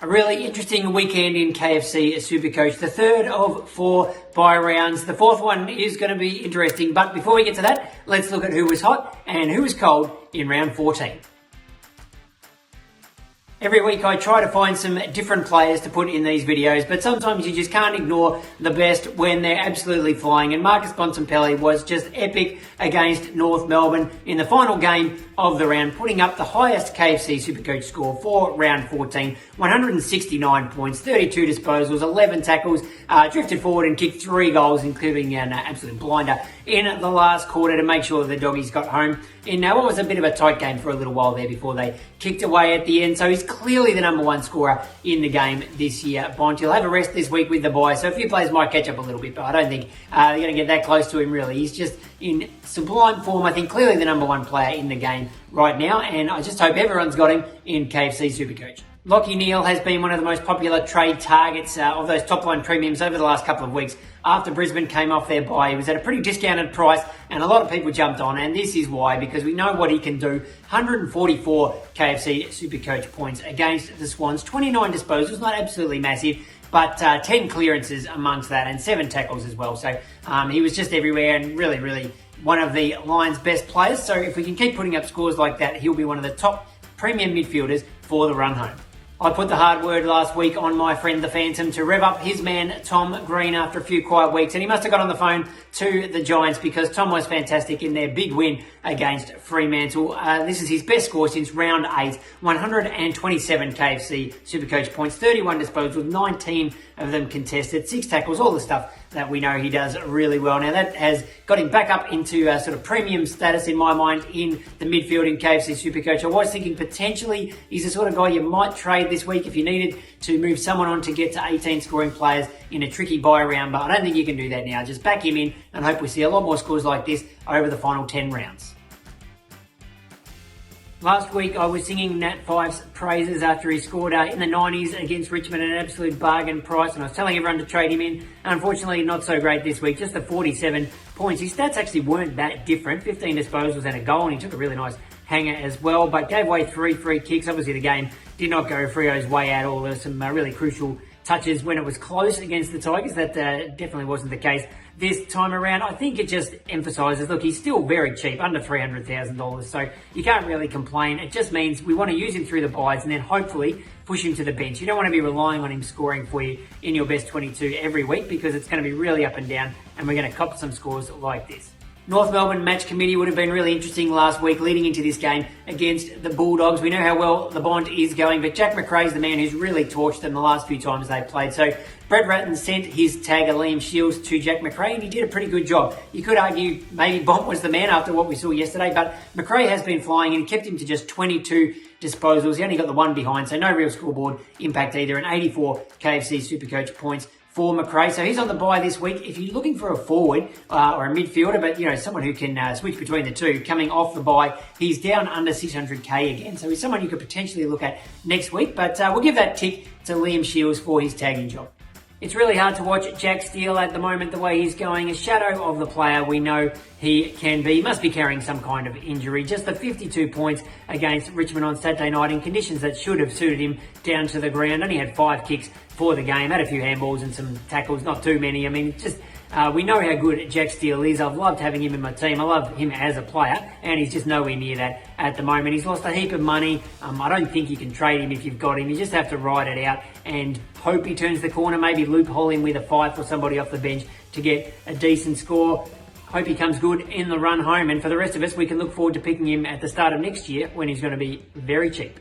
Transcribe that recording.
A really interesting weekend in KFC SuperCoach, the third of 4 bye rounds. The fourth one is going to be interesting, but before we get to that, let's look at who was hot and who was cold in round 14. Every week I try to find some different players to put in these videos, but sometimes you just can't ignore the best when they're absolutely flying. And Marcus Bontempelli was just epic against North Melbourne in the final game of the round, putting up the highest KFC SuperCoach score for round 14, 169 points, 32 disposals, 11 tackles, drifted forward and kicked 3 goals, including an absolute blinder in the last quarter to make sure the doggies got home in what was a bit of a tight game for a little while there before they kicked away at the end. So he's clearly the number one scorer in the game this year. Bont, he'll have a rest this week with the bye, so a few players might catch up a little bit, but I don't think they're going to get that close to him really. He's just in sublime form. I think clearly the number one player in the game right now, and I just hope everyone's got him in KFC SuperCoach. Lachie Neale has been one of the most popular trade targets of those top-line premiums over the last couple of weeks. After Brisbane came off their bye, he was at a pretty discounted price, and a lot of people jumped on, and this is why, because we know what he can do. 144 KFC SuperCoach points against the Swans, 29 disposals, not absolutely massive, but 10 clearances amongst that, and 7 tackles as well. So he was just everywhere, and really one of the Lions' best players. So if we can keep putting up scores like that, he'll be one of the top premium midfielders for the run home. I put the hard word last week on my friend the Phantom to rev up his man Tom Green after a few quiet weeks, and he must have got on the phone to the Giants because Tom was fantastic in their big win against Fremantle. This is his best score since round 8, 127 KFC SuperCoach points, 31 disposals, 19 of them contested, 6 tackles, all the stuff that we know he does really well. Now that has got him back up into sort of premium status in my mind in the midfield in KFC SuperCoach. I was thinking potentially he's the sort of guy you might trade this week if you needed to move someone on to get to 18 scoring players in a tricky bye round, but I don't think you can do that now. Just back him in and hope we see a lot more scores like this over the final 10 rounds. Last week I was singing Nat Fyfe's praises after he scored in the 90s against Richmond at an absolute bargain price, and I was telling everyone to trade him in. Unfortunately, not so great this week, just the 47 points. His stats actually weren't that different, 15 disposals and a goal, and he took a really nice hanger as well, but gave away 3 free kicks. Obviously the game did not go Freo's way at all. There were some really crucial touches when it was close against the Tigers. That definitely wasn't the case this time around. I think it just emphasises, look, he's still very cheap, under $300,000, so you can't really complain. It just means we want to use him through the byes and then hopefully push him to the bench. You don't want to be relying on him scoring for you in your best 22 every week because it's going to be really up and down, and we're going to cop some scores like this. North Melbourne match committee would have been really interesting last week leading into this game against the Bulldogs. We know how well the Bond is going, but Jack MACRAE's the man who's really torched them the last few times they've played. So Brett Ratton sent his tagger Liam Shields to Jack MACRAE, and he did a pretty good job. You could argue maybe Bond was the man after what we saw yesterday, but MACRAE has been flying and he kept him to just 22 disposals. He only got the 1 behind, so no real scoreboard impact either, and 84 KFC SuperCoach points for MACRAE. So he's on the bye this week. If you're looking for a forward or a midfielder, but someone who can switch between the two, coming off the bye, he's down under 600k again. So he's someone you could potentially look at next week, but we'll give that tick to Liam Shields for his tagging job. It's really hard to watch Jack STEELE at the moment, the way he's going. A shadow of the player we know he can be. He must be carrying some kind of injury. Just the 52 points against Richmond on Saturday night in conditions that should have suited him down to the ground. Only had 5 kicks for the game. Had a few handballs and some tackles, not too many. I mean, just we know how good Jack STEELE is. I've loved having him in my team. I love him as a player, and he's just nowhere near that at the moment. He's lost a heap of money. I don't think you can trade him if you've got him. You just have to ride it out and hope he turns the corner, maybe loophole him with a Fyfe or somebody off the bench to get a decent score. Hope he comes good in the run home, and for the rest of us, we can look forward to picking him at the start of next year when he's going to be very cheap.